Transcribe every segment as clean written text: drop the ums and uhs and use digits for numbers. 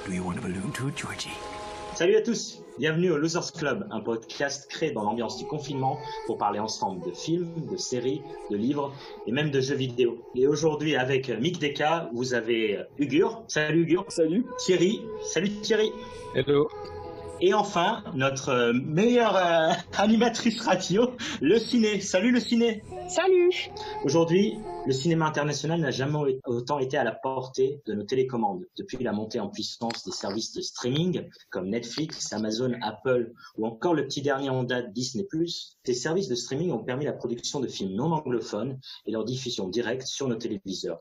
Do you want a balloon too, Georgie? Salut à tous, bienvenue au Losers Club, un podcast créé dans l'ambiance du confinement pour parler ensemble de films, de séries, de livres et même de jeux vidéo. Et aujourd'hui avec Mick Deka, vous avez Ugur. Salut Ugur. Salut. Thierry. Salut Thierry. Hello. Et enfin, notre meilleure animatrice radio, le ciné. Salut le ciné. Salut. Aujourd'hui, le cinéma international n'a jamais autant été à la portée de nos télécommandes. Depuis la montée en puissance des services de streaming comme Netflix, Amazon, Apple ou encore le petit dernier en date Disney+, ces services de streaming ont permis la production de films non anglophones et leur diffusion directe sur nos téléviseurs.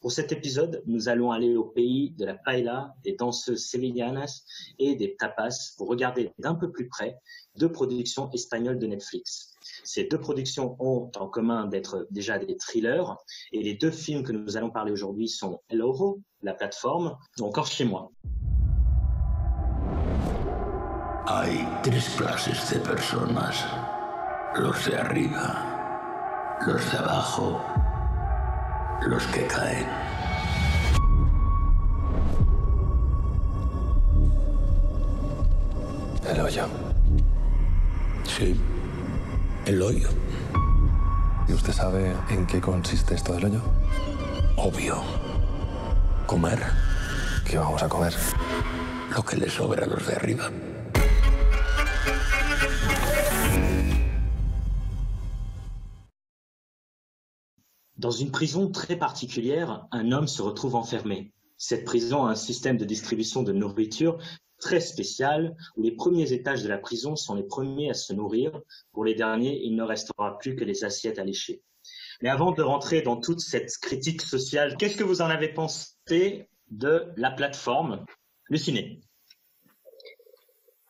Pour cet épisode, nous allons aller au pays de la paella, des danseuses sevillanas et des tapas pour regarder d'un peu plus près deux productions espagnoles de Netflix. Ces deux productions ont en commun d'être déjà des thrillers et les deux films que nous allons parler aujourd'hui sont El Oro, la plateforme, ou encore Chez moi. Hay tres clases de personas. Los de arriba, los de abajo, los que caen. El hoyo. Sí, el hoyo. ¿Y usted sabe en qué consiste esto del hoyo? Obvio. Comer ¿Qué vamos a comer? lo que les sobra a los de arriba. Dans une prison très particulière, un homme se retrouve enfermé. Cette prison a un système de distribution de nourriture très spécial, où les premiers étages de la prison sont les premiers à se nourrir. Pour les derniers, il ne restera plus que les assiettes à lécher. Mais avant de rentrer dans toute cette critique sociale, qu'est-ce que vous en avez pensé de la plateforme, le ciné?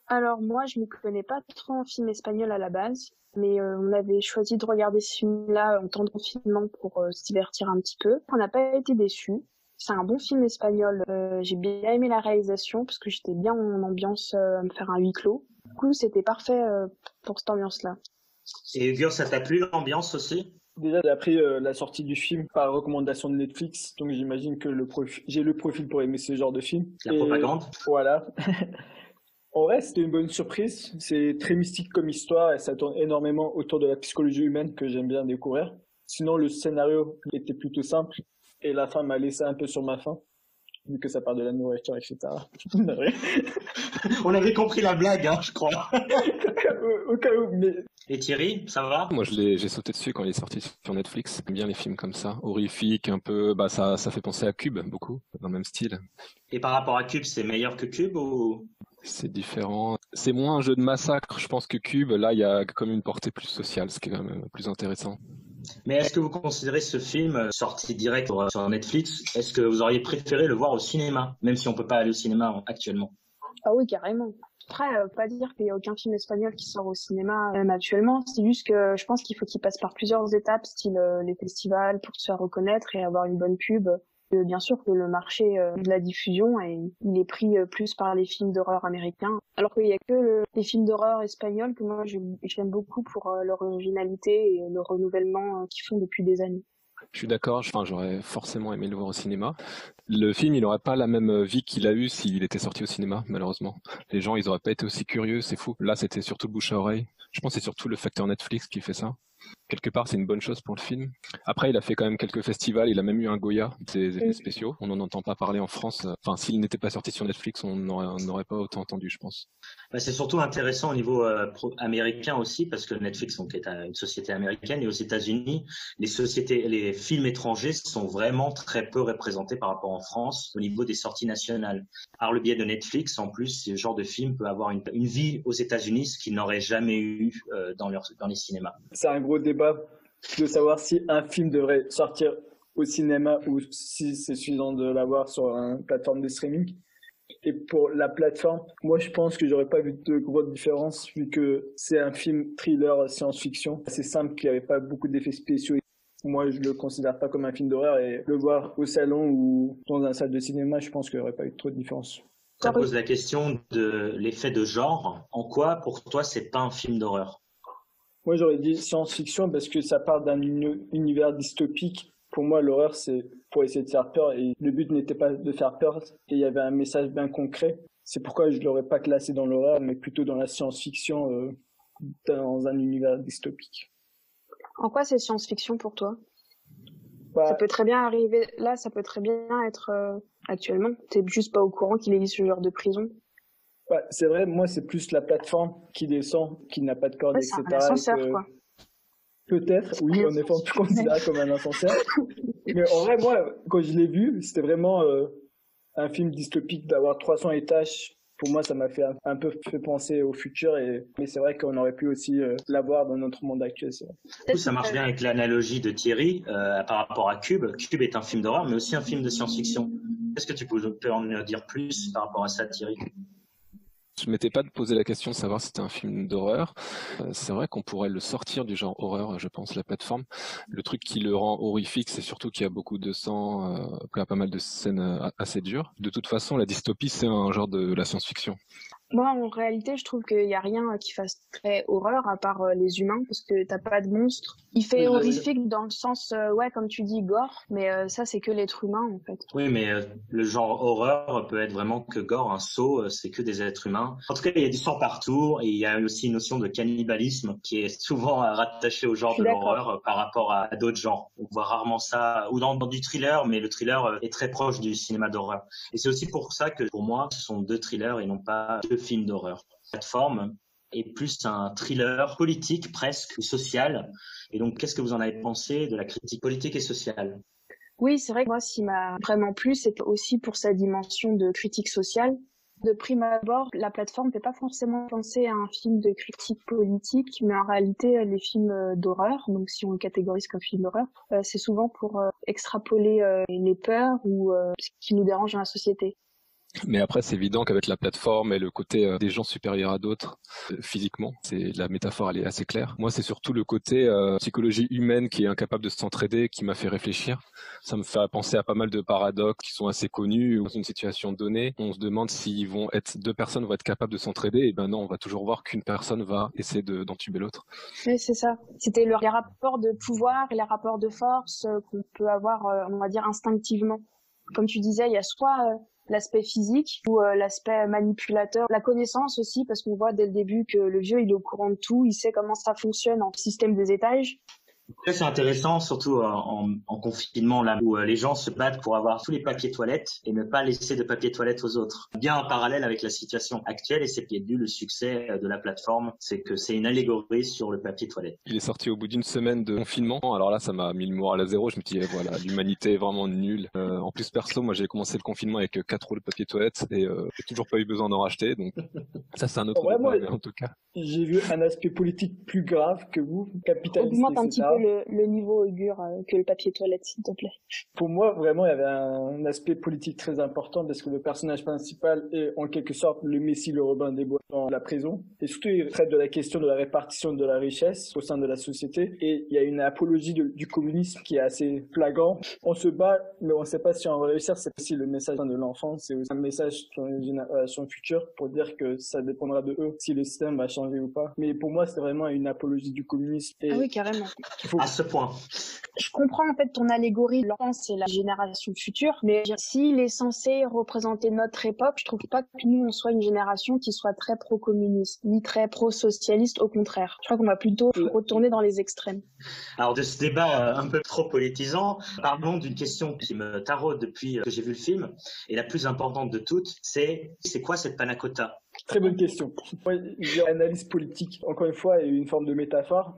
Alors moi, je ne m'y connais pas trop en film espagnol à la base, mais on avait choisi de regarder ce film-là en temps de confinement pour se divertir un petit peu. On n'a pas été déçus. C'est un bon film espagnol. J'ai bien aimé la réalisation parce que j'étais bien en ambiance à me faire un huis clos. Du coup, c'était parfait pour cette ambiance-là. Et Hugo, ça t'a plu l'ambiance aussi? Déjà, j'ai appris la sortie du film par recommandation de Netflix, donc j'imagine que j'ai le profil pour aimer ce genre de film. La propagande? Voilà. En vrai, c'était une bonne surprise. C'est très mystique comme histoire et ça tourne énormément autour de la psychologie humaine que j'aime bien découvrir. Sinon, le scénario était plutôt simple et la fin m'a laissé un peu sur ma faim, vu que ça parle de la nourriture, etc. On avait compris la blague, hein, je crois. Au cas où, mais Et Thierry, ça va? Moi, j'ai sauté dessus quand il est sorti sur Netflix. J'aime bien les films comme ça, horrifiques, un peu. Bah, ça fait penser à Cube, beaucoup, dans le même style. Et par rapport à Cube, c'est meilleur que Cube ou? C'est différent. C'est moins un jeu de massacre, je pense, que Cube. Là, il y a comme une portée plus sociale, ce qui est quand même plus intéressant. Mais est-ce que vous considérez ce film sorti direct sur Netflix, est-ce que vous auriez préféré le voir au cinéma, même si on peut pas aller au cinéma actuellement? Ah oui, carrément. Après, pas dire qu'il n'y a aucun film espagnol qui sort au cinéma même actuellement. C'est juste que je pense qu'il faut qu'il passe par plusieurs étapes, style les festivals, pour se faire reconnaître et avoir une bonne pub. Bien sûr que le marché de la diffusion, il est pris plus par les films d'horreur américains, alors qu'il y a que les films d'horreur espagnols que moi j'aime beaucoup pour leur originalité et le renouvellement qu'ils font depuis des années. Je suis d'accord, j'aurais forcément aimé le voir au cinéma. Le film, il n'aurait pas la même vie qu'il a eu s'il était sorti au cinéma, malheureusement. Les gens, ils auraient pas été aussi curieux, c'est fou. Là, c'était surtout le bouche à oreille. Je pense que c'est surtout le facteur Netflix qui fait ça. Quelque part, c'est une bonne chose pour le film. Après, il a fait quand même quelques festivals. Il a même eu un Goya, des effets spéciaux. On n'en entend pas parler en France. Enfin, s'il n'était pas sorti sur Netflix, on n'aurait pas autant entendu, je pense. Bah, c'est surtout intéressant au niveau américain aussi, parce que Netflix donc, est une société américaine, et aux États-Unis, les films étrangers sont vraiment très peu représentés par rapport en France au niveau des sorties nationales. Par le biais de Netflix, en plus, ce genre de film peut avoir une vie aux États-Unis, ce qu'il n'aurait jamais eu dans les cinémas. c'est un gros débat de savoir si un film devrait sortir au cinéma ou si c'est suffisant de l'avoir sur une plateforme de streaming. Et pour la plateforme, moi je pense que j'aurais pas vu de grosse différence vu que c'est un film thriller science-fiction. C'est simple, qu'il n'y avait pas beaucoup d'effets spéciaux. Moi je le considère pas comme un film d'horreur et le voir au salon ou dans un salle de cinéma, je pense qu'il n'y aurait pas eu trop de différence. Ça pose la question de l'effet de genre. En quoi, pour toi, c'est pas un film d'horreur? Moi j'aurais dit science-fiction parce que ça parle d'un univers dystopique Pour moi, l'horreur, c'est pour essayer de faire peur et le but n'était pas de faire peur et il y avait un message bien concret. C'est pourquoi je l'aurais pas classé dans l'horreur, mais plutôt dans la science-fiction, dans un univers dystopique. En quoi c'est science-fiction pour toi? Bah, Ça peut très bien arriver, là, ça peut très bien être actuellement. T'es juste pas au courant qu'il existe ce genre de prison. ouais, c'est vrai, moi, c'est plus la plateforme qui descend, qui n'a pas de corde, Ouais, c'est etc. un ascenseur, et que- quoi. Peut-être, oui, en effet, on peut considérer comme un ascenseur. Mais en vrai, moi, quand je l'ai vu, c'était vraiment un film dystopique d'avoir 300 étages. Pour moi, ça m'a fait un peu fait penser au futur. Mais c'est vrai qu'on aurait pu aussi l'avoir dans notre monde actuel. C'est vrai. Du coup, ça marche bien avec l'analogie de Thierry par rapport à Cube. Cube est un film d'horreur, mais aussi un film de science-fiction. Est-ce que tu peux en dire plus par rapport à ça, Thierry? Je m'étais pas posé la question de savoir si c'était un film d'horreur. C'est vrai qu'on pourrait le sortir du genre horreur, je pense, la plateforme. Le truc qui le rend horrifique, c'est surtout qu'il y a beaucoup de sang, qu'il y a pas mal de scènes assez dures. De toute façon, la dystopie, c'est un genre de la science-fiction. Moi, en réalité, je trouve qu'il y a rien qui fasse très horreur à part les humains, parce que t'as pas de monstres. Il fait Oui, horrifique dans le sens, ouais, comme tu dis, gore, mais ça, c'est que l'être humain, en fait. Oui, mais le genre horreur peut être vraiment que gore, un saut, c'est que des êtres humains. En tout cas, il y a du sang partout et il y a aussi une notion de cannibalisme qui est souvent rattachée au genre Je suis de d'accord. l'horreur par rapport à d'autres genres. On voit rarement ça, ou dans du thriller, mais le thriller est très proche du cinéma d'horreur. Et c'est aussi pour ça que pour moi, ce sont deux thrillers et non pas deux films d'horreur. La plateforme est plus un thriller politique presque, ou social. Et donc, qu'est-ce que vous en avez pensé de la critique politique et sociale? Oui, c'est vrai que moi, ce qui m'a vraiment plu, c'est aussi pour sa dimension de critique sociale. De prime abord, la plateforme ne fait pas forcément penser à un film de critique politique, mais en réalité, les films d'horreur, donc si on le catégorise comme film d'horreur, c'est souvent pour extrapoler les peurs ou ce qui nous dérange dans la société. Mais après, c'est évident qu'avec la plateforme et le côté des gens supérieurs à d'autres, physiquement, la métaphore, elle est assez claire. Moi, c'est surtout le côté psychologie humaine qui est incapable de s'entraider qui m'a fait réfléchir. Ça me fait penser à pas mal de paradoxes qui sont assez connus. Dans une situation donnée, on se demande si deux personnes vont être capables de s'entraider. Et ben non, on va toujours voir qu'une personne va essayer d'entuber l'autre. Oui, c'est ça. C'était les rapports de pouvoir et les rapports de force qu'on peut avoir, on va dire, instinctivement. Comme tu disais, il y a soit l'aspect physique ou l'aspect manipulateur, la connaissance aussi, parce qu'on voit dès le début que le vieux, il est au courant de tout, il sait comment ça fonctionne en système des étages. C'est intéressant, surtout en confinement, là où les gens se battent pour avoir tous les papiers toilettes et ne pas laisser de papier toilette aux autres. Bien en parallèle avec la situation actuelle, et c'est qui est dû le succès de la plateforme, c'est que c'est une allégorie sur le papier toilette. Il est sorti au bout d'une semaine de confinement. Alors là, ça m'a mis le moral à zéro. Je me dis, voilà, l'humanité est vraiment nulle. En plus, perso, moi, j'ai commencé le confinement avec 4 rouleaux de papier toilette et j'ai toujours pas eu besoin d'en racheter. Donc ça, c'est un autre débat, mais en tout cas. J'ai vu un aspect politique plus grave que vous, capitaliste, Augmente un etc. petit peu le niveau augure que le papier toilette, s'il te plaît. Pour moi, vraiment, il y avait un aspect politique très important parce que le personnage principal est en quelque sorte le Messie, le Robin des Bois dans la prison. Et surtout, il traite de la question de la répartition de la richesse au sein de la société. Et il y a une apologie du communisme qui est assez flagrant. On se bat, mais on ne sait pas si on va réussir. C'est aussi le message de l'enfant. C'est aussi un message sur une génération future pour dire que ça dépendra de eux si le système va changer ou pas. Mais pour moi, c'est vraiment une apologie du communisme. Et Ah oui, carrément. À ce point. Je comprends en fait ton allégorie, l'enfant c'est la génération future, mais s'il est censé représenter notre époque, je trouve pas que nous on soit une génération qui soit très pro-communiste, ni très pro-socialiste, au contraire. Je crois qu'on va plutôt retourner dans les extrêmes. Alors de ce débat un peu trop politisant, parlons d'une question qui me taraude depuis que j'ai vu le film, et la plus importante de toutes, c'est quoi cette panna cotta? Très bonne question. L'analyse politique, encore une fois, est une forme de métaphore.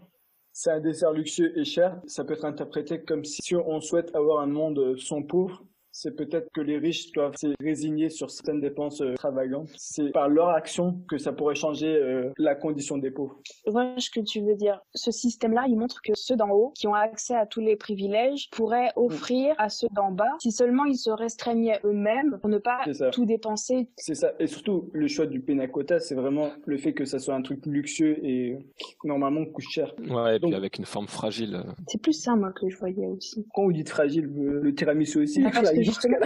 C'est un dessert luxueux et cher. Ça peut être interprété comme si on souhaite avoir un monde sans pauvres. C'est peut-être que les riches doivent se résigner sur certaines dépenses extravagantes. C'est par leur action que ça pourrait changer la condition des pauvres. Je vois ce que tu veux dire. Ce système-là, il montre que ceux d'en haut, qui ont accès à tous les privilèges, pourraient offrir à ceux d'en bas, si seulement ils se restreignaient eux-mêmes pour ne pas tout dépenser. C'est ça. Et surtout, le choix du panna cotta, c'est vraiment le fait que ça soit un truc luxueux et qui normalement coûte cher. Ouais, et puis avec une forme fragile. C'est plus ça, moi, que je voyais aussi. Quand vous dites fragile, le tiramisu aussi est Parce fragile. carré. justement.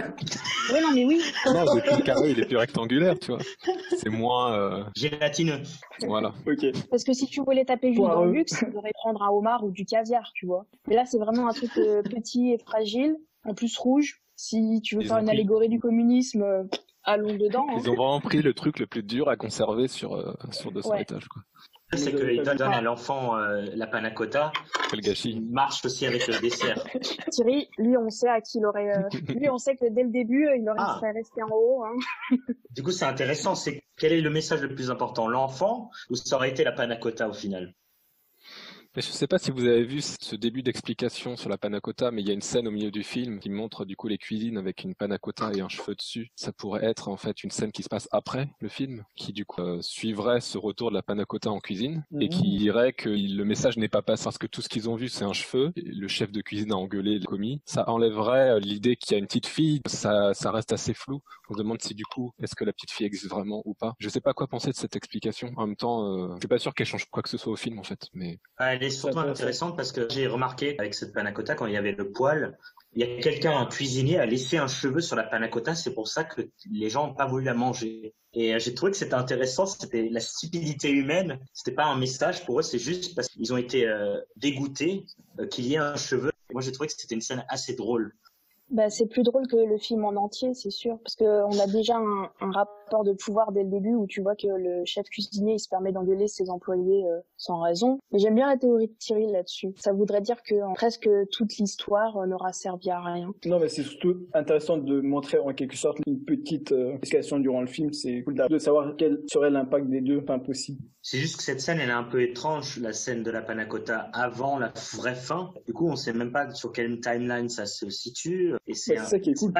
Oui, non, mais oui. Non, c'est plus carré, il est plus rectangulaire, tu vois. C'est moins... Gélatineux. Voilà. Ok. Parce que si tu voulais taper juste dans le Poireux. luxe, tu devrais prendre un homard ou du caviar, tu vois. Mais là, c'est vraiment un truc petit et fragile, en plus rouge. Si tu veux Ils faire ont une pris- allégorie du communisme, allons dedans. Hein. Ils ont vraiment pris le truc le plus dur à conserver sur 200 Ouais. étages, quoi. C'est qu'ils donnent à l'enfant la panna cotta. Quel gâchis. Il marche aussi avec le dessert. Thierry, lui, on sait à qui il aurait. Lui, on sait que dès le début, il aurait Ah. serait resté en haut. Hein. Du coup, c'est intéressant. C'est quel est le message le plus important, l'enfant ou ça aurait été la panna cotta au final? Mais je sais pas si vous avez vu ce début d'explication sur la panna cotta, mais il y a une scène au milieu du film qui montre du coup les cuisines avec une panna cotta et un cheveu dessus. Ça pourrait être en fait une scène qui se passe après le film, qui du coup suivrait ce retour de la panna cotta en cuisine et qui dirait que le message n'est pas passé parce que tout ce qu'ils ont vu c'est un cheveu. Et le chef de cuisine a engueulé le commis. Ça enlèverait l'idée qu'il y a une petite fille. Ça reste assez flou. On se demande si du coup est-ce que la petite fille existe vraiment ou pas. Je sais pas quoi penser de cette explication. En même temps, je suis pas sûr qu'elle change quoi que ce soit au film en fait. Mais Elle est surtout intéressante parce que j'ai remarqué avec cette panna cotta, quand il y avait le poêle, il y a quelqu'un, un cuisinier, a laissé un cheveu sur la panna cotta. C'est pour ça que les gens n'ont pas voulu la manger. Et j'ai trouvé que c'était intéressant. C'était la stupidité humaine. C'était pas un message pour eux. C'est juste parce qu'ils ont été dégoûtés qu'il y ait un cheveu. Moi, j'ai trouvé que c'était une scène assez drôle. Bah, c'est plus drôle que le film en entier, c'est sûr, parce que on a déjà un rapport de pouvoir dès le début où tu vois que le chef cuisinier il se permet d'engueuler ses employés sans raison. Mais j'aime bien la théorie de Thierry là-dessus. Ça voudrait dire que presque toute l'histoire n'aura servi à rien. Non, mais c'est surtout intéressant de montrer en quelque sorte une petite explication durant le film. C'est cool de savoir quel serait l'impact des deux, pas possible. C'est juste que cette scène, elle est un peu étrange, la scène de la panna cotta avant la vraie fin. Du coup, on sait même pas sur quelle timeline ça se situe. Et c'est ça qui est cool.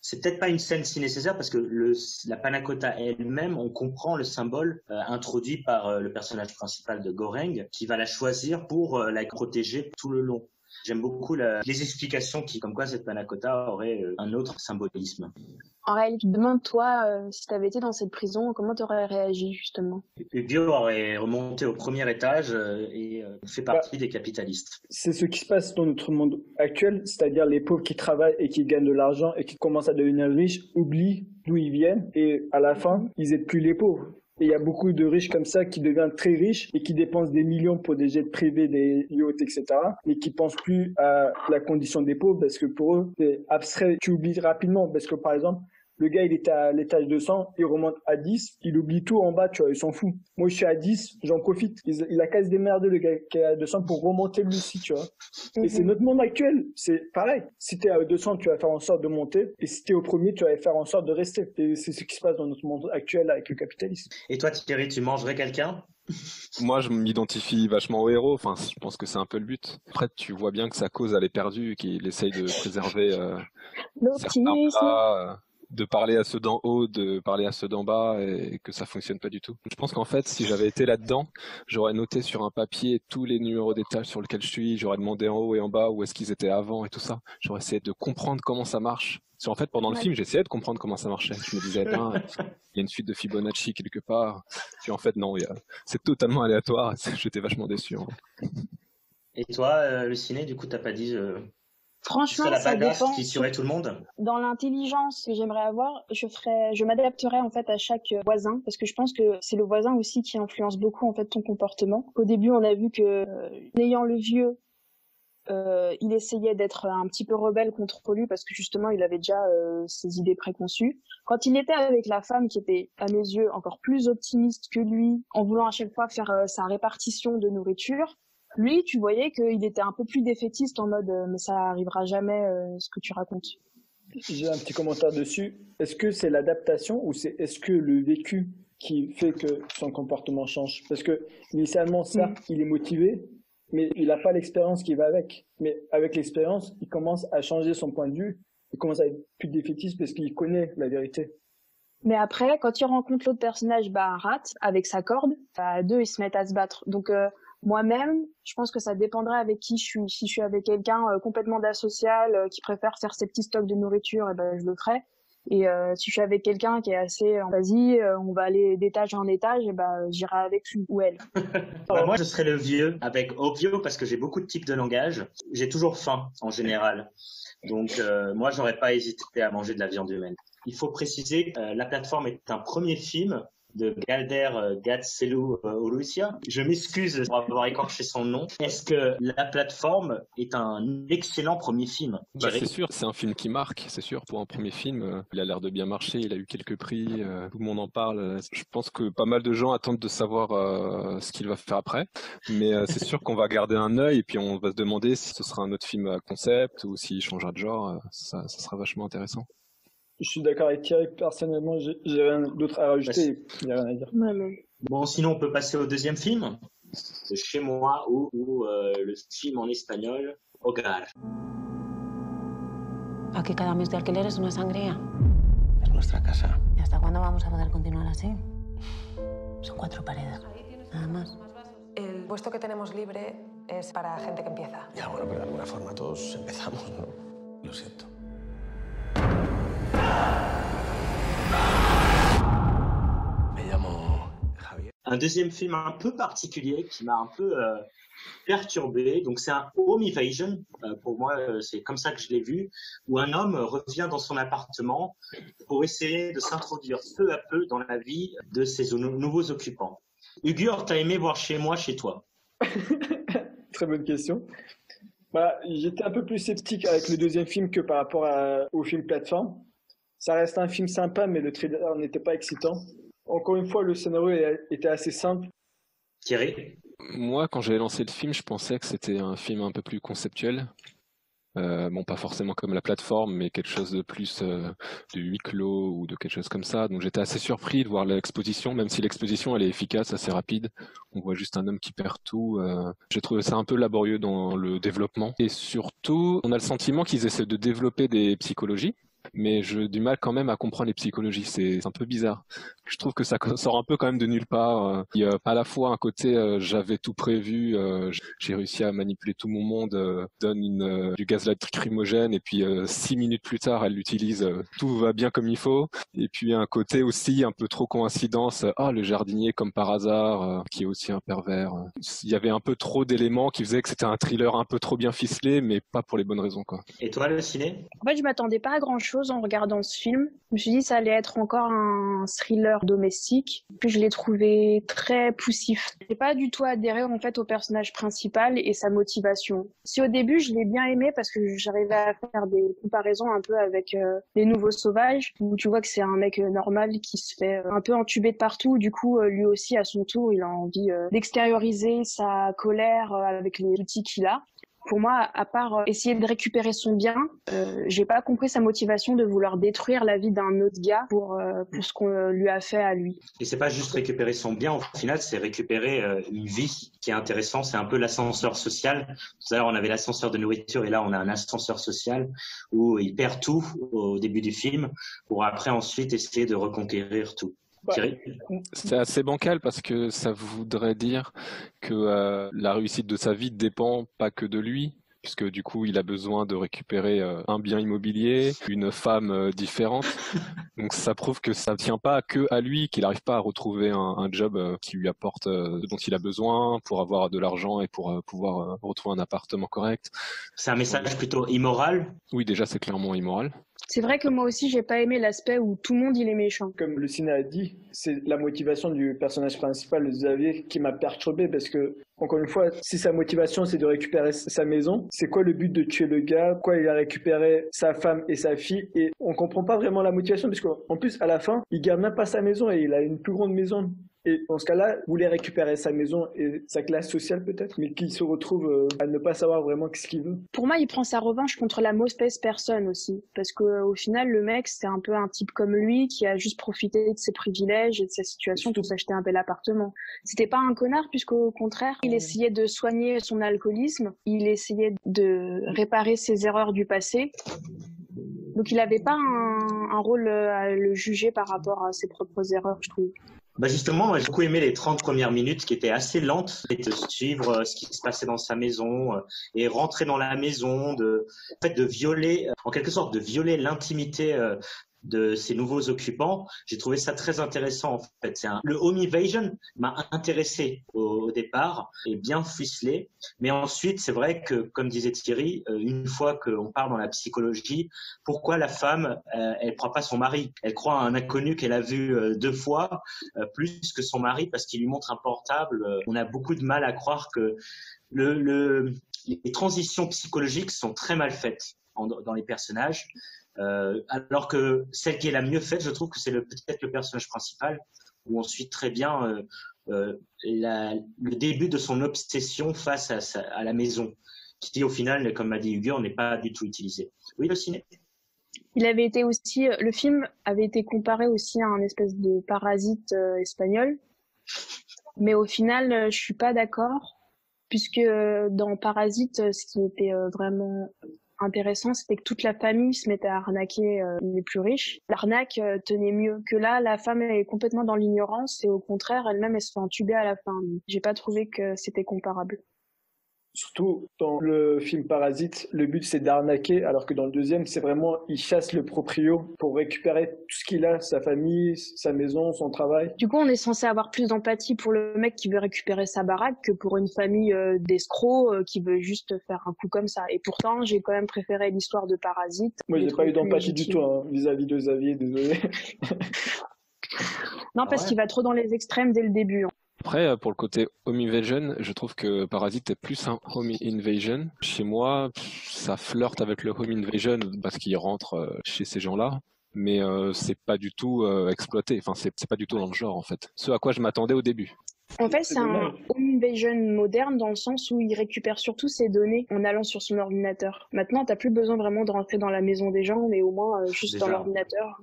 C'est peut-être pas une scène si nécessaire parce que la panna cotta elle-même, on comprend le symbole introduit par le personnage principal de Goreng qui va la choisir pour la protéger tout le long. J'aime beaucoup les explications comme quoi cette panna cotta aurait un autre symbolisme. En réalité, demande-toi si tu avais été dans cette prison, comment tu aurais réagi justement? Bio aurait remonté au premier étage et fait partie des capitalistes. C'est ce qui se passe dans notre monde actuel, c'est-à-dire les pauvres qui travaillent et qui gagnent de l'argent et qui commencent à devenir riches oublient d'où ils viennent et à la fin, ils aident plus les pauvres. Et il y a beaucoup de riches comme ça qui deviennent très riches et qui dépensent des millions pour des jets privés, des yachts, etc. Mais qui pensent plus à la condition des pauvres parce que pour eux, c'est abstrait. Tu oublies rapidement parce que par exemple, le gars, il était à l'étage 200, il remonte à 10, il oublie tout en bas, tu vois, il s'en fout. Moi, je suis à 10, j'en profite. Il a qu'à se démerder, le gars qui est à 200 pour remonter lui aussi, tu vois. Et c'est notre monde actuel, c'est pareil. Si t'es à 200, tu vas faire en sorte de monter. Et si t'es au premier, tu vas faire en sorte de rester. Et c'est ce qui se passe dans notre monde actuel avec le capitalisme. Et toi, Thierry, tu mangerais quelqu'un? moi, je m'identifie vachement au héros. Enfin, je pense que c'est un peu le but. Après, tu vois bien que sa cause, elle est perdue, qu'il essaye de préserver certains plats, de parler à ceux d'en haut, de parler à ceux d'en bas, et que ça fonctionne pas du tout. Je pense qu'en fait, si j'avais été là-dedans, j'aurais noté sur un papier tous les numéros d'étage sur lesquels je suis, j'aurais demandé en haut et en bas où est-ce qu'ils étaient avant et tout ça. J'aurais essayé de comprendre comment ça marche. Parce qu'en fait, pendant le film, j'essayais de comprendre comment ça marchait. Je me disais, il y a une suite de Fibonacci quelque part. Puis en fait, non, c'est totalement aléatoire. J'étais vachement déçu. Hein. Et toi, le ciné, du coup, t'as pas dit... Franchement, la ça dépend. qui tuerait tout le monde. Dans l'intelligence que j'aimerais avoir, je m'adapterais en fait à chaque voisin parce que je pense que c'est le voisin aussi qui influence beaucoup en fait ton comportement. Au début, on a vu que n'ayant le vieux, il essayait d'être un petit peu rebelle contre lui parce que justement, il avait déjà ses idées préconçues. Quand il était avec la femme qui était à mes yeux encore plus optimiste que lui, en voulant à chaque fois faire sa répartition de nourriture. Lui, tu voyais qu'il était un peu plus défaitiste en mode mais ça arrivera jamais ce que tu racontes. J'ai un petit commentaire dessus. Est-ce que c'est l'adaptation ou est-ce que le vécu qui fait que son comportement change? Parce que initialement, certes, il est motivé, mais il n'a pas l'expérience qui va avec. Mais avec l'expérience, il commence à changer son point de vue. Il commence à être plus défaitiste parce qu'il connaît la vérité. Mais après, quand il rencontre l'autre personnage, Rat, avec sa corde, à deux, ils se mettent à se battre. Donc moi-même, je pense que ça dépendrait avec qui je suis. Si je suis avec quelqu'un complètement d'asocial, qui préfère faire ses petits stocks de nourriture, et ben je le ferai. Et si je suis avec quelqu'un qui est assez en vas-y, on va aller d'étage en étage, et ben j'irai avec lui ou elle. Moi, je serais le vieux avec Obvio parce que j'ai beaucoup de types de langage. J'ai toujours faim en général. Donc moi, j'aurais pas hésité à manger de la viande humaine. Il faut préciser, la plateforme est un premier film de Galder Gatselou Urrutia. Je m'excuse pour avoir écorché son nom. Est-ce que la plateforme est un excellent premier film? C'est sûr, c'est un film qui marque, c'est sûr, pour un premier film. Il a l'air de bien marcher, il a eu quelques prix, tout le monde en parle. Je pense que pas mal de gens attendent de savoir ce qu'il va faire après. Mais c'est sûr qu'on va garder un œil et puis on va se demander si ce sera un autre film à concept ou s'il changera de genre. Ça sera vachement intéressant. Je suis d'accord avec Thierry, personnellement, j'ai rien d'autre à rajouter, il n'y a rien à dire. Bon, sinon on peut passer au deuxième film, de Chez moi, ou le film en espagnol, Hogar. Aquí cada mes de alquiler es una sangría. Es nuestra casa. ¿Y hasta cuándo vamos a poder continuar así? Son 4 paredes, nada más. El puesto que tenemos libre es para gente que empieza. Ya, bueno, pero de alguna forma todos empezamos, ¿no? Lo siento. Me llamo Javier. Un deuxième film un peu particulier qui m'a un peu perturbé. Donc c'est un home invasion. Pour moi, c'est comme ça que je l'ai vu, où un homme revient dans son appartement pour essayer de s'introduire peu à peu dans la vie de ses nouveaux occupants. Ugur, t'as aimé voir Chez moi, chez toi? Très bonne question. J'étais un peu plus sceptique avec le deuxième film que par rapport au film plateforme. Ça reste un film sympa, mais le trailer n'était pas excitant. Encore une fois, le scénario était assez simple. Thierry? Moi, quand j'ai lancé le film, je pensais que c'était un film un peu plus conceptuel. Bon, pas forcément comme la plateforme, mais quelque chose de plus de huis clos ou de quelque chose comme ça. Donc j'étais assez surpris de voir l'exposition, même si l'exposition elle est efficace, assez rapide. On voit juste un homme qui perd tout. J'ai trouvé ça un peu laborieux dans le développement. Et surtout, on a le sentiment qu'ils essaient de développer des psychologies, mais j'ai du mal quand même à comprendre les psychologies. C'est un peu bizarre. Je trouve que ça sort un peu quand même de nulle part. Il y a à la fois un côté j'avais tout prévu, j'ai réussi à manipuler tout mon monde, donne du gaz lacrymogène et puis 6 minutes plus tard elle l'utilise, tout va bien comme il faut. Et puis un côté aussi un peu trop coïncidence, le jardinier comme par hasard, qui est aussi un pervers. Il y avait un peu trop d'éléments qui faisaient que c'était un thriller un peu trop bien ficelé, mais pas pour les bonnes raisons, quoi. Et toi, le ciné? En fait, je m'attendais pas à grand-chose en regardant ce film. Je me suis dit ça allait être encore un thriller domestique. Puis je l'ai trouvé très poussif. J'ai pas du tout adhéré en fait au personnage principal et sa motivation. Si au début je l'ai bien aimé parce que j'arrivais à faire des comparaisons un peu avec Les Nouveaux Sauvages, où tu vois que c'est un mec normal qui se fait un peu entuber de partout. Du coup, lui aussi à son tour, il a envie d'extérioriser sa colère avec les outils qu'il a. Pour moi, à part essayer de récupérer son bien, j'ai pas compris sa motivation de vouloir détruire la vie d'un autre gars pour ce qu'on lui a fait à lui. Et c'est pas juste récupérer son bien, au final, c'est récupérer une vie qui est intéressante. C'est un peu l'ascenseur social. Tout à l'heure, on avait l'ascenseur de nourriture et là, on a un ascenseur social où il perd tout au début du film pour après ensuite essayer de reconquérir tout. C'est assez bancal parce que ça voudrait dire que la réussite de sa vie dépend pas que de lui, puisque du coup il a besoin de récupérer un bien immobilier, une femme différente. Donc ça prouve que ça ne tient pas que à lui, qu'il n'arrive pas à retrouver un job qui lui apporte ce dont il a besoin pour avoir de l'argent et pour pouvoir retrouver un appartement correct. C'est un message plutôt immoral? Oui, déjà c'est clairement immoral. C'est vrai que moi aussi, j'ai pas aimé l'aspect où tout le monde il est méchant. Comme le ciné a dit, c'est la motivation du personnage principal, Xavier, qui m'a perturbé parce que, encore une fois, si sa motivation c'est de récupérer sa maison, c'est quoi le but de tuer le gars? Pourquoi il a récupéré sa femme et sa fille? Et on comprend pas vraiment la motivation parce qu'en plus, à la fin, il garde même pas sa maison et il a une plus grande maison. Et dans ce cas-là, il voulait récupérer sa maison et sa classe sociale peut-être, mais qu'il se retrouve à ne pas savoir vraiment ce qu'il veut. Pour moi, il prend sa revanche contre la mauvaise personne aussi. Parce qu'au final, le mec, c'est un peu un type comme lui qui a juste profité de ses privilèges et de sa situation pour s'acheter un bel appartement. C'était pas un connard puisqu'au contraire, il essayait de soigner son alcoolisme, il essayait de réparer ses erreurs du passé. Donc il n'avait pas un rôle à le juger par rapport à ses propres erreurs, je trouve. Justement, moi j'ai beaucoup aimé les 30 premières minutes qui étaient assez lentes, et de suivre ce qui se passait dans sa maison et rentrer dans la maison, de violer, en quelque sorte, de violer l'intimité de ces nouveaux occupants. J'ai trouvé ça très intéressant en fait. Le home invasion m'a intéressé au départ et bien ficelé. Mais ensuite, c'est vrai que, comme disait Thierry, une fois qu'on part dans la psychologie, pourquoi la femme, elle croit pas son mari? Elle croit à un inconnu qu'elle a vu 2 fois, plus que son mari parce qu'il lui montre un portable. On a beaucoup de mal à croire que les transitions psychologiques sont très mal faites dans les personnages. Alors que celle qui est la mieux faite, je trouve que c'est peut-être le personnage principal, où on suit très bien le début de son obsession face à la maison, qui au final, comme m'a dit Hugo, n'est pas du tout utilisée. Oui, le ciné. Le film avait été comparé aussi à un espèce de parasite espagnol, mais au final, je suis pas d'accord, puisque dans Parasite, ce qui était vraiment intéressant, c'était que toute la famille se mettait à arnaquer les plus riches. L'arnaque tenait mieux que là. La femme est complètement dans l'ignorance et au contraire, elle-même, elle se fait entuber à la fin. J'ai pas trouvé que c'était comparable. Surtout dans le film Parasite, le but c'est d'arnaquer, alors que dans le deuxième, c'est vraiment, il chasse le proprio pour récupérer tout ce qu'il a, sa famille, sa maison, son travail. Du coup, on est censé avoir plus d'empathie pour le mec qui veut récupérer sa baraque que pour une famille d'escrocs qui veut juste faire un coup comme ça. Et pourtant, j'ai quand même préféré l'histoire de Parasite. Moi, j'ai pas eu d'empathie du tout vis-à-vis de Xavier, désolé. Non, parce qu'il va trop dans les extrêmes dès le début. Après, pour le côté home invasion, je trouve que Parasite est plus un home invasion. Chez moi, ça flirte avec le home invasion parce qu'il rentre chez ces gens-là, mais c'est pas du tout exploité. Enfin, c'est pas du tout dans le genre en fait. Ce à quoi je m'attendais au début. En fait, c'est un home invasion moderne dans le sens où il récupère surtout ses données en allant sur son ordinateur. Maintenant, t'as plus besoin vraiment de rentrer dans la maison des gens, mais au moins juste dans l'ordinateur.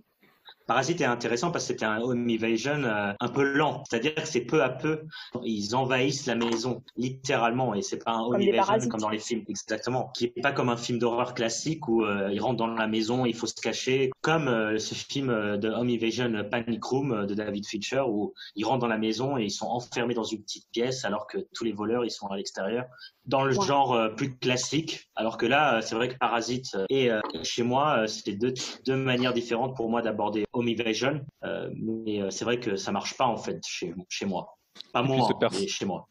Parasite est intéressant parce que c'était un home invasion un peu lent, c'est-à-dire que c'est peu à peu, ils envahissent la maison, littéralement, et c'est pas un home invasion comme dans les films, exactement, qui est pas comme un film d'horreur classique où ils rentrent dans la maison, il faut se cacher, comme ce film de home invasion Panic Room de David Fincher où ils rentrent dans la maison et ils sont enfermés dans une petite pièce alors que tous les voleurs ils sont à l'extérieur. Dans le genre plus classique, alors que là, c'est vrai que Parasite et chez moi, c'est deux manières différentes pour moi d'aborder home invasion, mais c'est vrai que ça marche pas en fait chez moi. Pas moi, mais chez moi.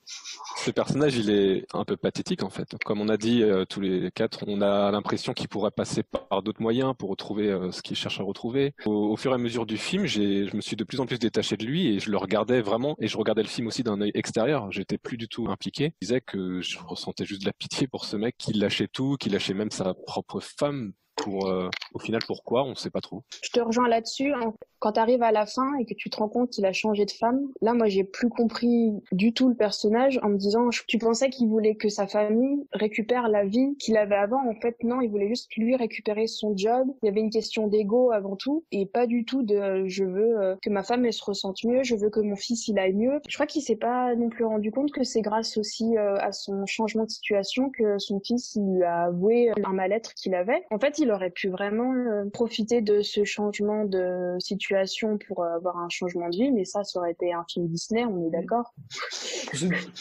Ce personnage, il est un peu pathétique en fait. Comme on a dit tous les quatre, on a l'impression qu'il pourrait passer par d'autres moyens pour retrouver ce qu'il cherche à retrouver. Au fur et à mesure du film, je me suis de plus en plus détaché de lui et je le regardais vraiment, et je regardais le film aussi d'un œil extérieur. J'étais plus du tout impliqué. Je disais que je ressentais juste de la pitié pour ce mec qui lâchait tout, qui lâchait même sa propre femme. Au final, pourquoi, on ne sait pas trop. Je te rejoins là-dessus. Quand tu arrives à la fin et que tu te rends compte qu'il a changé de femme, là, moi, j'ai plus compris du tout le personnage en me disant, tu pensais qu'il voulait que sa famille récupère la vie qu'il avait avant. En fait, non, il voulait juste lui récupérer son job. Il y avait une question d'ego avant tout et pas du tout de je veux que ma femme elle se ressente mieux, je veux que mon fils il aille mieux. Je crois qu'il s'est pas non plus rendu compte que c'est grâce aussi à son changement de situation que son fils il lui a avoué un mal-être qu'il avait. En fait, il aurait pu vraiment profiter de ce changement de situation pour avoir un changement de vie, mais ça aurait été un film Disney, on est d'accord.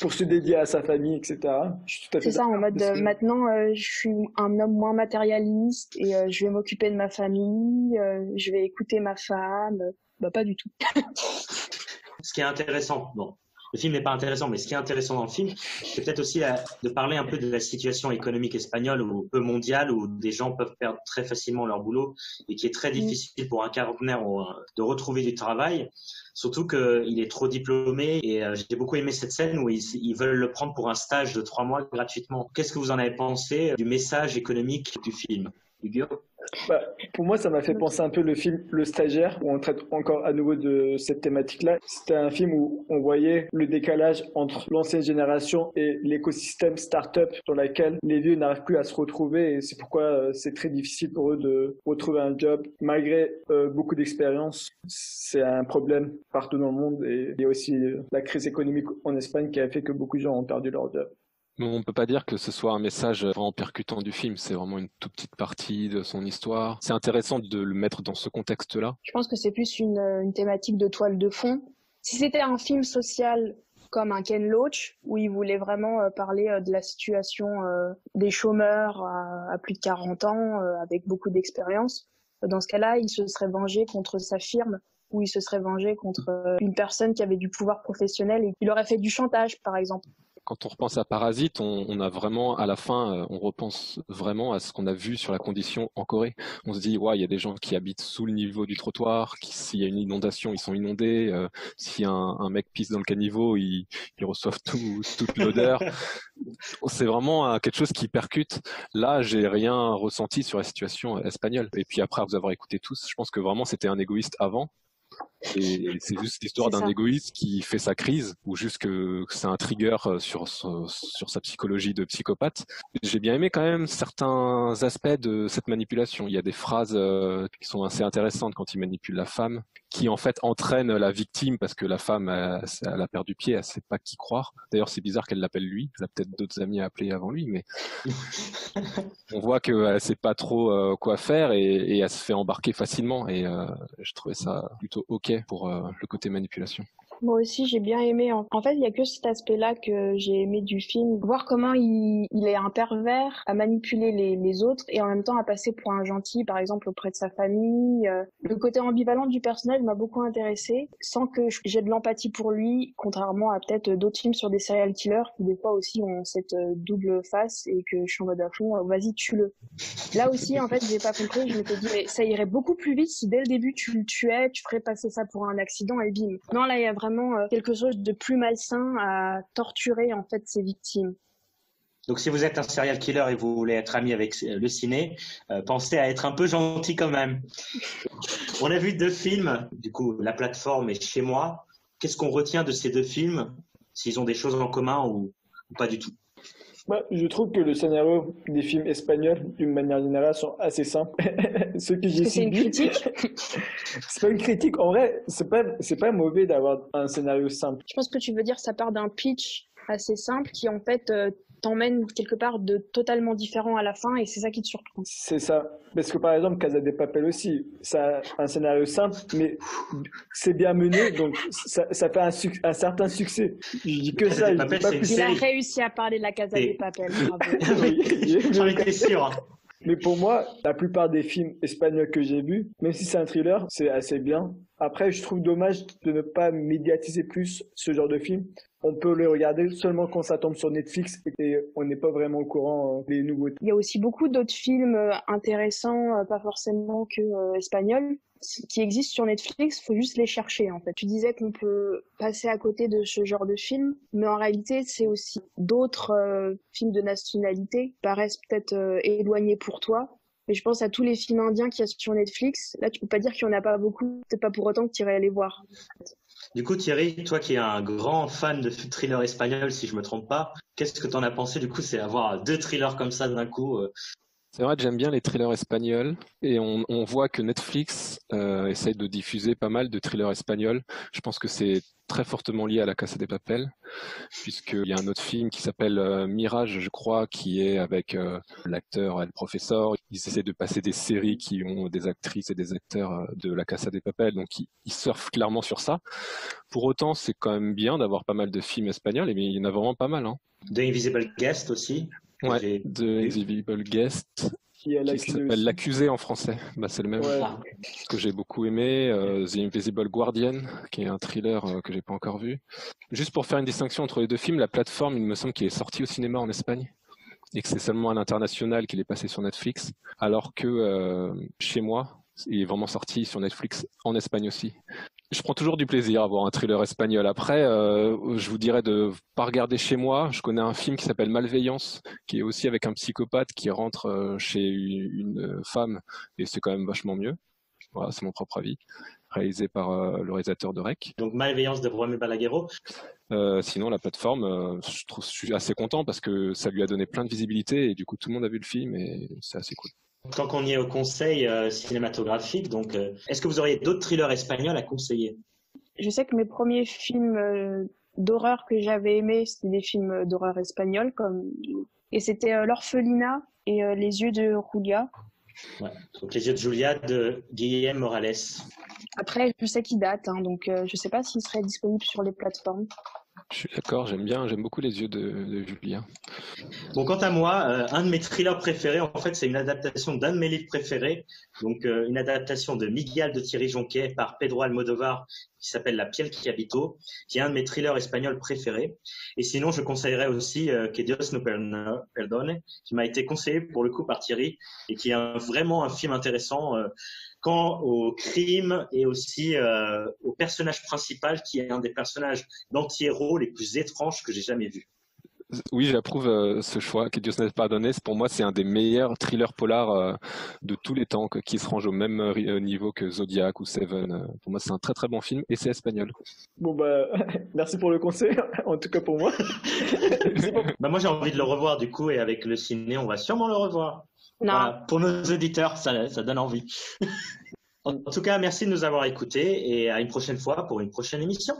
Pour se dédier à sa famille, etc. C'est ça, en mode maintenant je suis un homme moins matérialiste et je vais m'occuper de ma famille, je vais écouter ma femme. Bah pas du tout. Ce qui est intéressant, bon, le film n'est pas intéressant, mais ce qui est intéressant dans le film, c'est peut-être aussi de parler un peu de la situation économique espagnole ou peu mondiale où des gens peuvent perdre très facilement leur boulot et qui est très difficile pour un quarantenaire de retrouver du travail. Surtout qu'il est trop diplômé et j'ai beaucoup aimé cette scène où ils veulent le prendre pour un stage de 3 mois gratuitement. Qu'est-ce que vous en avez pensé du message économique du film, Hugo? Pour moi, ça m'a fait penser un peu le film Le Stagiaire, où on traite encore à nouveau de cette thématique-là. C'était un film où on voyait le décalage entre l'ancienne génération et l'écosystème start-up dans lequel les vieux n'arrivent plus à se retrouver, et c'est pourquoi c'est très difficile pour eux de retrouver un job. Malgré beaucoup d'expérience, c'est un problème partout dans le monde, et il y a aussi la crise économique en Espagne qui a fait que beaucoup de gens ont perdu leur job. Mais on peut pas dire que ce soit un message vraiment percutant du film, c'est vraiment une toute petite partie de son histoire. C'est intéressant de le mettre dans ce contexte-là. Je pense que c'est plus une thématique de toile de fond. Si c'était un film social comme un Ken Loach, où il voulait vraiment parler de la situation des chômeurs à plus de 40 ans, avec beaucoup d'expérience, Dans ce cas-là, il se serait vengé contre sa firme ou il se serait vengé contre une personne qui avait du pouvoir professionnel et il aurait fait du chantage, par exemple. Quand on repense à Parasite, on a vraiment, à la fin, on repense vraiment à ce qu'on a vu sur la condition en Corée. On se dit, ouais, il y a des gens qui habitent sous le niveau du trottoir, s'il y a une inondation, ils sont inondés. Si un mec pisse dans le caniveau, ils reçoivent toute l'odeur. C'est vraiment quelque chose qui percute. Là, j'ai rien ressenti sur la situation espagnole. Et puis après, à vous avoir écouté tous, je pense que vraiment c'était un égoïste avant. Et c'est juste l'histoire d'un égoïste qui fait sa crise, ou juste que c'est un trigger sur sa psychologie de psychopathe. J'ai bien aimé quand même certains aspects de cette manipulation. Il y a des phrases qui sont assez intéressantes quand il manipule la femme, qui en fait entraînent la victime parce que la femme elle a perdu pied, elle sait pas qui croire. D'ailleurs, c'est bizarre qu'elle l'appelle lui. Elle a peut-être d'autres amis à appeler avant lui, mais on voit qu'elle sait pas trop quoi faire et elle se fait embarquer facilement. Et je trouvais ça plutôt ok pour le côté manipulation. Moi aussi, j'ai bien aimé. En fait, il y a que cet aspect-là que j'ai aimé du film. Voir comment il est un pervers à manipuler les autres et en même temps à passer pour un gentil, par exemple, auprès de sa famille. Le côté ambivalent du personnage m'a beaucoup intéressé, sans que j'ai de l'empathie pour lui, contrairement à peut-être d'autres films sur des serial killers qui des fois aussi ont cette double face et que je suis en mode à fond, vas-y, tue-le. Là aussi, en fait, j'ai pas compris. Je m'étais dit, mais ça irait beaucoup plus vite si dès le début tu le tuais, tu ferais passer ça pour un accident et bim. Non, là, il y a vraiment quelque chose de plus malsain à torturer en fait ses victimes. Donc si vous êtes un serial killer et vous voulez être ami avec le ciné, pensez à être un peu gentil quand même. On a vu 2 films, du coup La Plateforme et Chez moi. Qu'est-ce qu'on retient de ces 2 films, s'ils ont des choses en commun ou pas du tout? Je trouve que le scénario des films espagnols, d'une manière générale, sont assez simples. Ce que j'ai C'est une critique. C'est pas une critique. En vrai, c'est pas mauvais d'avoir un scénario simple. Je pense que tu veux dire ça part d'un pitch assez simple qui en fait t'emmène quelque part de totalement différent à la fin et c'est ça qui te surprend. C'est ça. Parce que par exemple, Casa de Papel aussi, ça a un scénario simple, mais c'est bien mené, donc ça fait un certain succès. Je dis que ça. Papel, pas plus. Il a réussi à parler de la Casa de Papel. Bravo. Oui, J'en étais sûr. Mais pour moi, la plupart des films espagnols que j'ai vus, même si c'est un thriller, c'est assez bien. Après, je trouve dommage de ne pas médiatiser plus ce genre de film. On peut les regarder seulement quand ça tombe sur Netflix et on n'est pas vraiment au courant des nouveautés. Il y a aussi beaucoup d'autres films intéressants, pas forcément que espagnols, qui existent sur Netflix. Faut juste les chercher en fait. Tu disais qu'on peut passer à côté de ce genre de film, mais en réalité, c'est aussi d'autres films de nationalité qui paraissent peut-être éloignés pour toi. Mais je pense à tous les films indiens qu'il y a sur Netflix. Là, tu peux pas dire qu'il y en a pas beaucoup. C'est pas pour autant que tu irais les voir. Du coup, Thierry, toi qui es un grand fan de thrillers espagnols, si je me trompe pas, qu'est-ce que t'en as pensé? Du coup, c'est avoir 2 thrillers comme ça d'un coup. C'est vrai que j'aime bien les thrillers espagnols et on voit que Netflix essaye de diffuser pas mal de thrillers espagnols. Je pense que c'est très fortement lié à la Casa de Papel, puisqu'il y a un autre film qui s'appelle Mirage, je crois, qui est avec l'acteur et le professeur. Ils essaient de passer des séries qui ont des actrices et des acteurs de la Casa de Papel, donc ils surfent clairement sur ça. Pour autant, c'est quand même bien d'avoir pas mal de films espagnols, et bien, il y en a vraiment pas mal. Hein. The Invisible Guest aussi. Ouais, The Invisible Guest. Qui s'appelle L'accusé en français. C'est le même que j'ai beaucoup aimé. The Invisible Guardian, qui est un thriller que j'ai pas encore vu. Juste pour faire une distinction entre les 2 films, La Plateforme, il me semble qu'il est sorti au cinéma en Espagne et que c'est seulement à l'international qu'il est passé sur Netflix, alors que Chez moi, il est vraiment sorti sur Netflix en Espagne aussi. Je prends toujours du plaisir à voir un thriller espagnol. Après, je vous dirais de pas regarder Chez moi. Je connais un film qui s'appelle Malveillance, qui est aussi avec un psychopathe qui rentre chez une femme, et c'est quand même vachement mieux. Voilà, c'est mon propre avis. Réalisé par le réalisateur de REC. Donc Malveillance de Romy Balaguerro. Sinon, La Plateforme, je suis assez content parce que ça lui a donné plein de visibilité et du coup tout le monde a vu le film et c'est assez cool. Tant qu'on y est au conseil cinématographique, donc est-ce que vous auriez d'autres thrillers espagnols à conseiller? Je sais que mes premiers films d'horreur que j'avais aimés, c'était des films d'horreur espagnols, et c'était L'Orphelinat et Les Yeux de Julia. Ouais. Donc Les Yeux de Julia de Guillaume Morales. Après, je sais qu'ils datent, donc je sais pas s'ils seraient disponibles sur les plateformes. Je suis d'accord, j'aime beaucoup Les yeux de Julia. Bon, quant à moi, un de mes thrillers préférés, en fait, c'est une adaptation d'un de mes livres préférés. Donc, une adaptation de Miguel de Thierry Jonquet par Pedro Almodóvar, qui s'appelle La piel qui habito, qui est un de mes thrillers espagnols préférés. Et sinon, je conseillerais aussi Que Dios no perdone, qui m'a été conseillé pour le coup par Thierry, et qui est vraiment un film intéressant quant au crime et aussi au personnage principal, qui est un des personnages d'anti-héros les plus étranges que j'ai jamais vus. Oui, j'approuve ce choix. Que Dios nous pardonne. Pour moi, c'est un des meilleurs thrillers polars de tous les temps, qui se range au même niveau que Zodiac ou Seven. Pour moi, c'est un très très bon film et c'est espagnol. Bon bah, merci pour le conseil, en tout cas pour moi. Bah moi j'ai envie de le revoir du coup, et avec le ciné, on va sûrement le revoir. Non. Voilà, pour nos auditeurs, ça donne envie. En tout cas, merci de nous avoir écoutés et à une prochaine fois pour une prochaine émission.